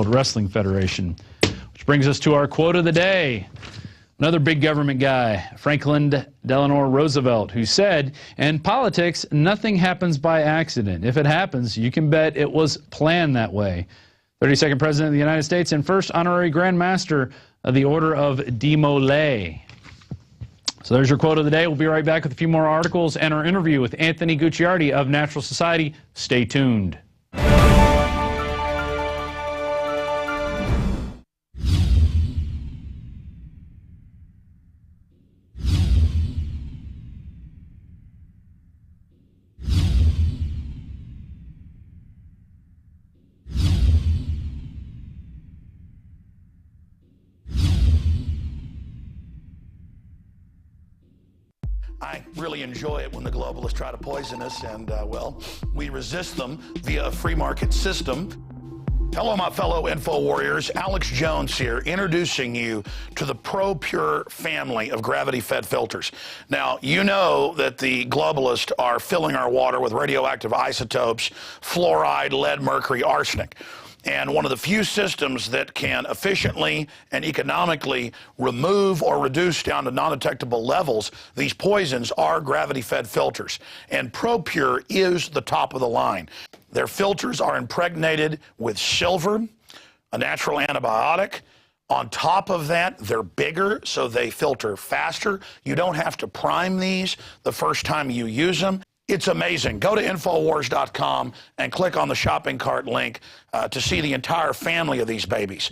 Wrestling Federation. Which brings us to our quote of the day. Another big government guy, Franklin Delano Roosevelt, who said, "In politics, nothing happens by accident. If it happens, you can bet it was planned that way." 32nd President of the United States and first honorary Grand Master of the Order of Demolay. So there's your quote of the day. We'll be right back with a few more articles and our interview with Anthony Gucciardi of Natural Society. Stay tuned. I really enjoy it when the globalists try to poison us, and, well, we resist them via a free market system. Hello, my fellow Info Warriors. Alex Jones here, introducing you to the ProPure family of gravity-fed filters. Now, you know that the globalists are filling our water with radioactive isotopes, fluoride, lead, mercury, arsenic. And one of the few systems that can efficiently and economically remove or reduce down to non-detectable levels these poisons are gravity-fed filters. And ProPure is the top of the line. Their filters are impregnated with silver, a natural antibiotic. On top of that, they're bigger, so they filter faster. You don't have to prime these the first time you use them. It's amazing. Go to INFOWARS.com and click on the shopping cart link to see the entire family of these babies.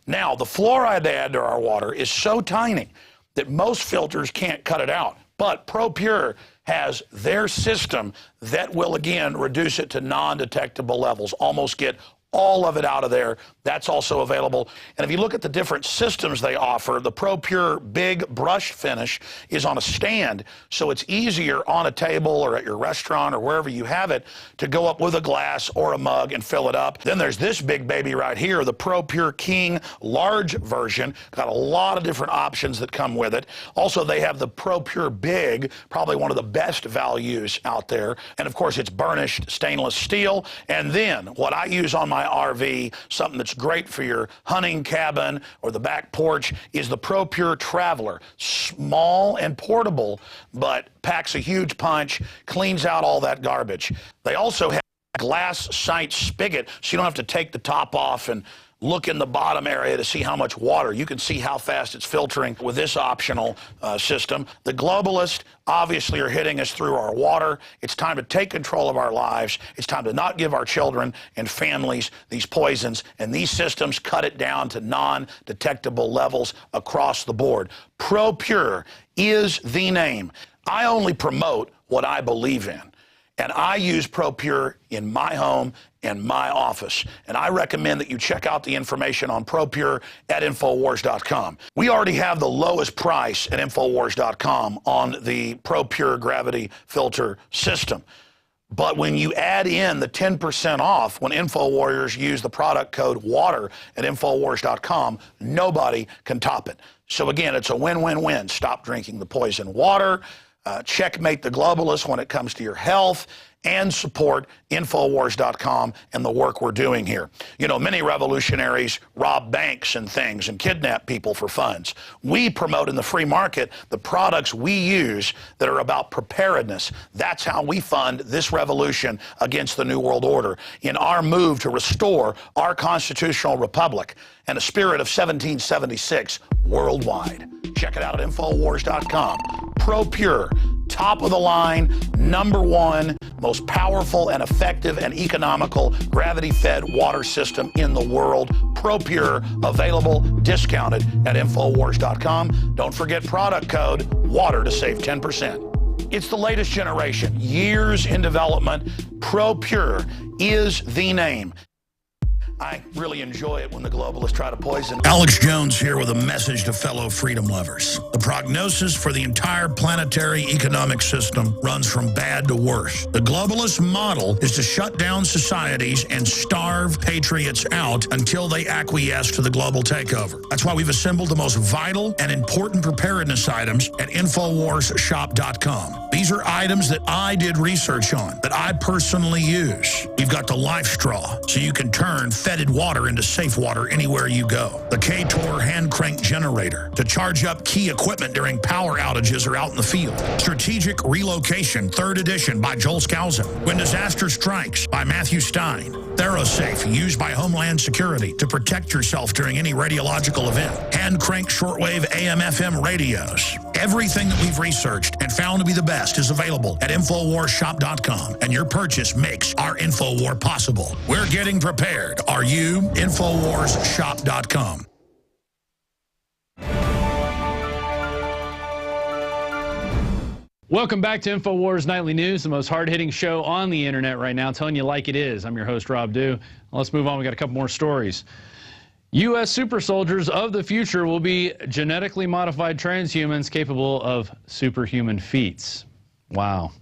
Now, the fluoride they add to our water is so tiny that most filters can't cut it out. But ProPure has their system that will, again, reduce it to non-detectable levels, almost get all of it out of there. That's also available. And if you look at the different systems they offer, the ProPure Big Brush Finish is on a stand, so it's easier on a table or at your restaurant or wherever you have it to go up with a glass or a mug and fill it up. Then there's this big baby right here, the ProPure King large version. Got a lot of different options that come with it. Also, they have the ProPure Big, probably one of the best values out there. And of course, it's burnished stainless steel. And then what I use on my RV, something that's great for your hunting cabin or the back porch, is the ProPure Traveler. Small and portable, but packs a huge punch, cleans out all that garbage. They also have a glass sight spigot, so you don't have to take the top off and look in the bottom area to see how much water. You can see how fast it's filtering with this optional system. The globalists obviously are hitting us through our water. It's time to take control of our lives. It's time to not give our children and families these poisons, and these systems cut it down to non-detectable levels across the board. ProPure is the name. I only promote what I believe in. And I use ProPure in my home and my office. And I recommend that you check out the information on ProPure at InfoWars.com. We already have the lowest price at InfoWars.com on the ProPure gravity filter system. But when you add in the 10% off when InfoWarriors use the product code WATER at InfoWars.com, nobody can top it. So again, it's a win-win-win. Stop drinking the poison water. Checkmate the globalists when it comes to your health, and support InfoWars.com and the work we're doing here. You know, many revolutionaries rob banks and things and kidnap people for funds. We promote in the free market the products we use that are about preparedness. That's how we fund this revolution against the New World Order in our move to restore our constitutional republic and a spirit of 1776 worldwide. Check it out at InfoWars.com. ProPure, top of the line, #1, most powerful and effective and economical gravity-fed water system in the world. ProPure, available, discounted at InfoWars.com. Don't forget product code WATER to save 10%. It's the latest generation, years in development. ProPure is the name. I really enjoy it when the globalists try to poison. Alex Jones here with a message to fellow freedom lovers. The prognosis for the entire planetary economic system runs from bad to worse. The globalist model is to shut down societies and starve patriots out until they acquiesce to the global takeover. That's why we've assembled the most vital and important preparedness items at InfoWarsShop.com. These are items that I did research on, that I personally use. We've got the Life Straw, so you can turn fetid water into safe water anywhere you go. The K-Tor hand crank generator to charge up key equipment during power outages or out in the field. Strategic Relocation, 3rd edition by Joel Scalzo. When Disaster Strikes by Matthew Stein. ThyroSafe, used by Homeland Security to protect yourself during any radiological event. Hand crank shortwave AM/FM radios. Everything that we've researched and found to be the best is available at InfoWarsShop.com, and your purchase makes our InfoWar possible. We're getting prepared. Are you? InfoWarsShop.com. Welcome back to InfoWars Nightly News, the most hard-hitting show on the internet right now, telling you like it is. I'm your host, Rob Dew. Let's move on. We got a couple more stories. U.S. super soldiers of the future will be genetically modified transhumans capable of superhuman feats. Wow.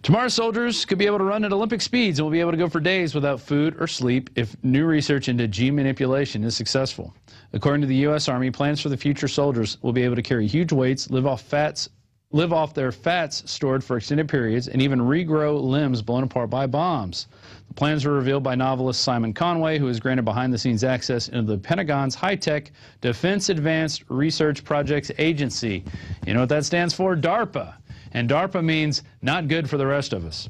Tomorrow's soldiers could be able to run at Olympic speeds and will be able to go for days without food or sleep if new research into gene manipulation is successful. According to the U.S. Army, plans for the future soldiers will be able to carry huge weights, live off their fats stored for extended periods, and even regrow limbs blown apart by bombs. The plans were revealed by novelist Simon Conway, who was granted behind-the-scenes access into the Pentagon's high-tech Defense Advanced Research Projects Agency. You know what that stands for? DARPA. And DARPA means not good for the rest of us.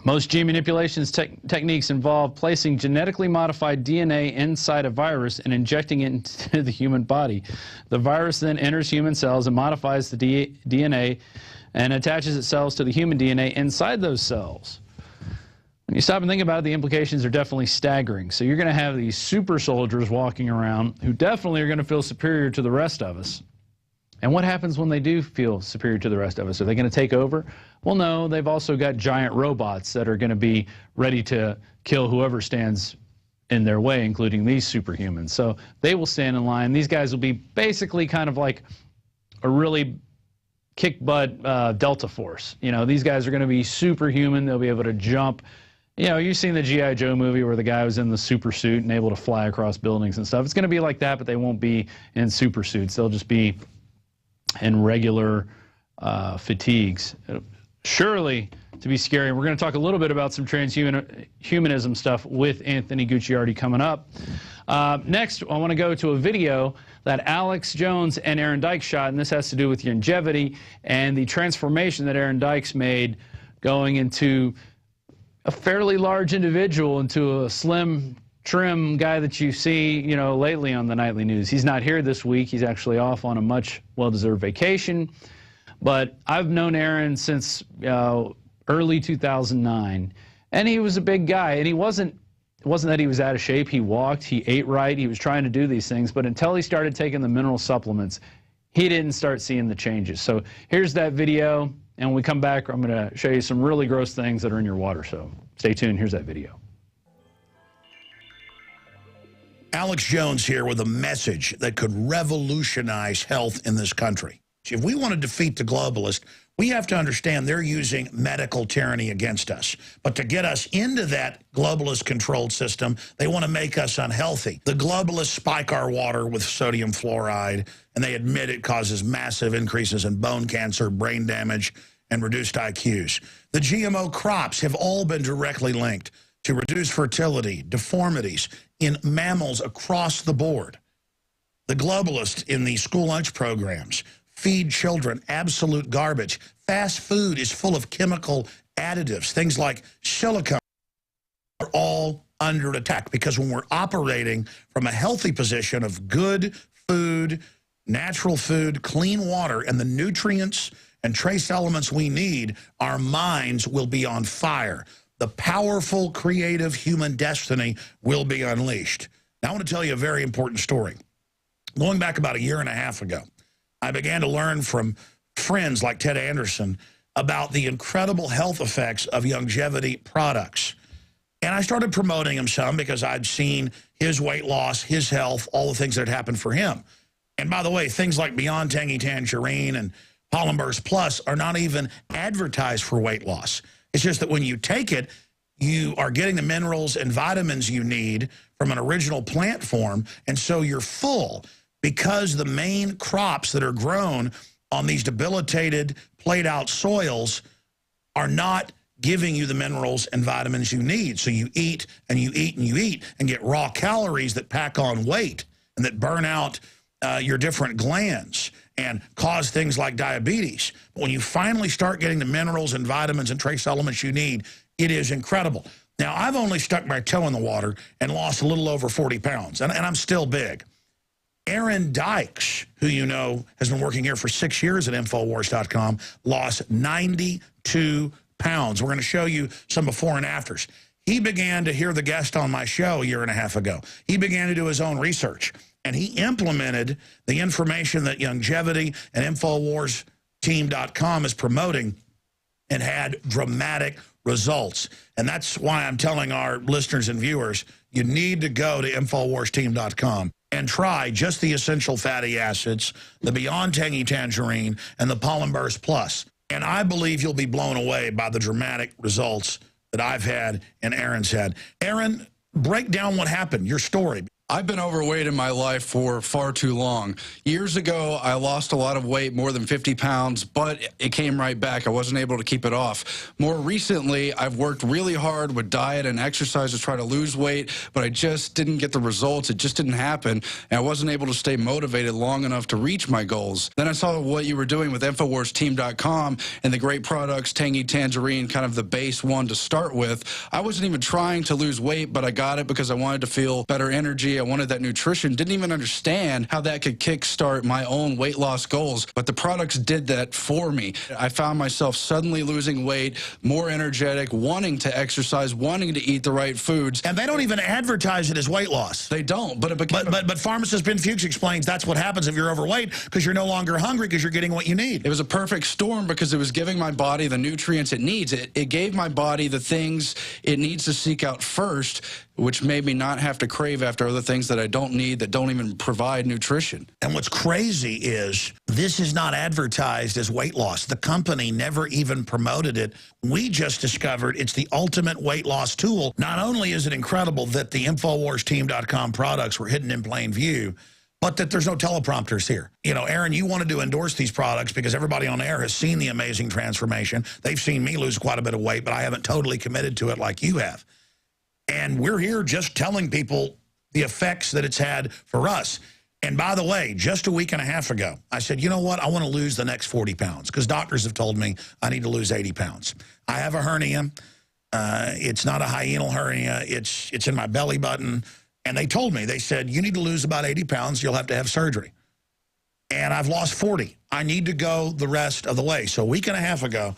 Most gene manipulation techniques involve placing genetically modified DNA inside a virus and injecting it into the human body. The virus then enters human cells and modifies the DNA and attaches its cells to the human DNA inside those cells. When you stop and think about it, the implications are definitely staggering. So you're going to have these super soldiers walking around who definitely are going to feel superior to the rest of us. And what happens when they do feel superior to the rest of us? Are they going to take over? Well, no, they've also got giant robots that are going to be ready to kill whoever stands in their way, including these superhumans. So they will stand in line. These guys will be basically kind of like a really kick-butt Delta Force. You know, these guys are going to be superhuman. They'll be able to jump. You know, you've seen the G.I. Joe movie where the guy was in the super suit and able to fly across buildings and stuff. It's going to be like that, but they won't be in super suits. They'll just be in regular fatigues. Surely to be scary. We're going to talk a little bit about some transhumanism stuff with Anthony Gucciardi coming up. Next, I want to go to a video that Alex Jones and Aaron Dykes shot, and this has to do with longevity and the transformation that Aaron Dykes made going into a fairly large individual into a slim, trim guy that you see, you know, lately on the nightly news. He's not here this week. He's actually off on a much well-deserved vacation. But I've known Aaron since early 2009, and he was a big guy. And it wasn't that he was out of shape. He walked, he ate right, he was trying to do these things. But until he started taking the mineral supplements, he didn't start seeing the changes. So here's that video, and when we come back, I'm going to show you some really gross things that are in your water. So stay tuned. Here's that video. Alex Jones here with a message that could revolutionize health in this country. If we want to defeat the globalists, we have to understand they're using medical tyranny against us. But to get us into that globalist-controlled system, they want to make us unhealthy. The globalists spike our water with sodium fluoride, and they admit it causes massive increases in bone cancer, brain damage, and reduced IQs. The GMO crops have all been directly linked to reduced fertility, deformities in mammals across the board. The globalists in the school lunch programs feed children absolute garbage. Fast food is full of chemical additives. Things like silicone are all under attack because when we're operating from a healthy position of good food, natural food, clean water, and the nutrients and trace elements we need, our minds will be on fire. The powerful, creative human destiny will be unleashed. Now, I want to tell you a very important story. Going back about 1.5 years ago, I began to learn from friends like Ted Anderson about the incredible health effects of longevity products. And I started promoting him some because I'd seen his weight loss, his health, all the things that had happened for him. And by the way, things like Beyond Tangy Tangerine and Pollen Burst Plus are not even advertised for weight loss. It's just that when you take it, you are getting the minerals and vitamins you need from an original plant form, and so you're full. Because the main crops that are grown on these debilitated played out soils are not giving you the minerals and vitamins you need. So you eat and you eat and you eat and get raw calories that pack on weight and that burn out your different glands and cause things like diabetes. But when you finally start getting the minerals and vitamins and trace elements you need, it is incredible. Now, I've only stuck my toe in the water and lost a little over 40 pounds, and I'm still big. Aaron Dykes, who you know has been working here for 6 years at INFOWARS.com, lost 92 pounds. We're going to show you some before and afters. He began to hear the guest on my show a year and a half ago. He began to do his own research, and he implemented the information that Longevity and InfoWarsTeam.com is promoting and had dramatic results. And that's why I'm telling our listeners and viewers, you need to go to InfoWarsTeam.com and try just the essential fatty acids, the Beyond Tangy Tangerine, and the Pollen Burst Plus. And I believe you'll be blown away by the dramatic results that I've had and Aaron's had. Aaron, break down what happened, your story. I've been overweight in my life for far too long. Years ago, I lost a lot of weight, more than 50 pounds, but it came right back. I wasn't able to keep it off. More recently, I've worked really hard with diet and exercise to try to lose weight, but I just didn't get the results. It just didn't happen, and I wasn't able to stay motivated long enough to reach my goals. Then I saw what you were doing with InfoWarsTeam.com and the great products, Tangy Tangerine, kind of the base one to start with. I wasn't even trying to lose weight, but I got it because I wanted to feel better energy. I wanted that nutrition, didn't even understand how that could kickstart my own weight loss goals, but the products did that for me. I found myself suddenly losing weight, more energetic, wanting to exercise, wanting to eat the right foods. And they don't even advertise it as weight loss. They don't, but it became... But pharmacist Ben Fuchs explains that's what happens if you're overweight, because you're no longer hungry because you're getting what you need. It was a perfect storm because it was giving my body the nutrients it needs. It gave my body the things it needs to seek out first, which made me not have to crave after other things that I don't need, that don't even provide nutrition. And what's crazy is this is not advertised as weight loss. The company never even promoted it. We just discovered it's the ultimate weight loss tool. Not only is it incredible that the InfoWarsTeam.com products were hidden in plain view, but that there's no teleprompters here. You know, Aaron, you wanted to endorse these products because everybody on air has seen the amazing transformation. They've seen me lose quite a bit of weight, but I haven't totally committed to it like you have. And we're here just telling people the effects that it's had for us. And by the way, just a week and a half ago, I said, you know what? I want to lose the next 40 pounds because doctors have told me I need to lose 80 pounds. I have a hernia. It's not a hiatal hernia. It's in my belly button. And they told me, they said, you need to lose about 80 pounds. You'll have to have surgery. And I've lost 40. I need to go the rest of the way. So a week and a half ago,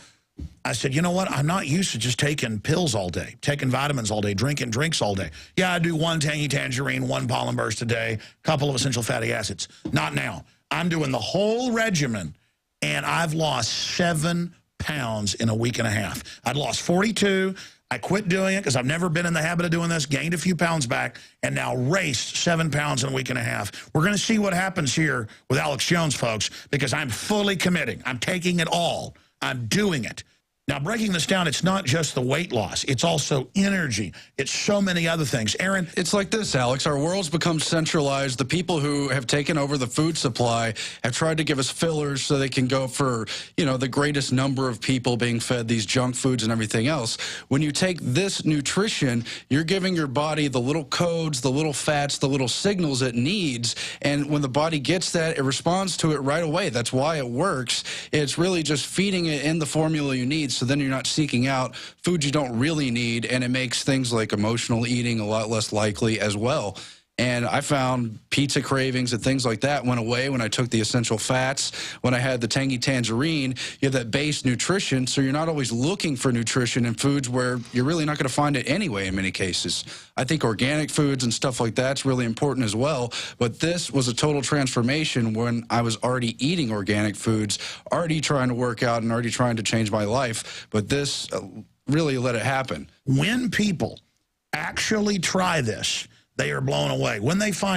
I said, you know what? I'm not used to just taking pills all day, taking vitamins all day, drinking drinks all day. Yeah, I do one Tangy Tangerine, one Pollen Burst a day, a couple of essential fatty acids. Not now. I'm doing the whole regimen, and I've lost 7 pounds in a week and a half. I'd lost 42. I quit doing it because I've never been in the habit of doing this, gained a few pounds back, and now raced 7 pounds in a week and a half. We're going to see what happens here with Alex Jones, folks, because I'm fully committing. I'm taking it all. I'm doing it. Now, breaking this down, it's not just the weight loss. It's also energy. It's so many other things. Aaron? It's like this, Alex. Our world's become centralized. The people who have taken over the food supply have tried to give us fillers so they can go for, you know, the greatest number of people being fed these junk foods and everything else. When you take this nutrition, you're giving your body the little codes, the little fats, the little signals it needs. And when the body gets that, it responds to it right away. That's why it works. It's really just feeding it in the formula you need. So then you're not seeking out foods you don't really need, and it makes things like emotional eating a lot less likely as well. And I found pizza cravings and things like that went away when I took the essential fats. When I had the Tangy Tangerine, you have that base nutrition, so you're not always looking for nutrition in foods where you're really not going to find it anyway in many cases. I think organic foods and stuff like that's really important as well, but this was a total transformation when I was already eating organic foods, already trying to work out and already trying to change my life, but this really let it happen. When people actually try this, they are blown away. When they find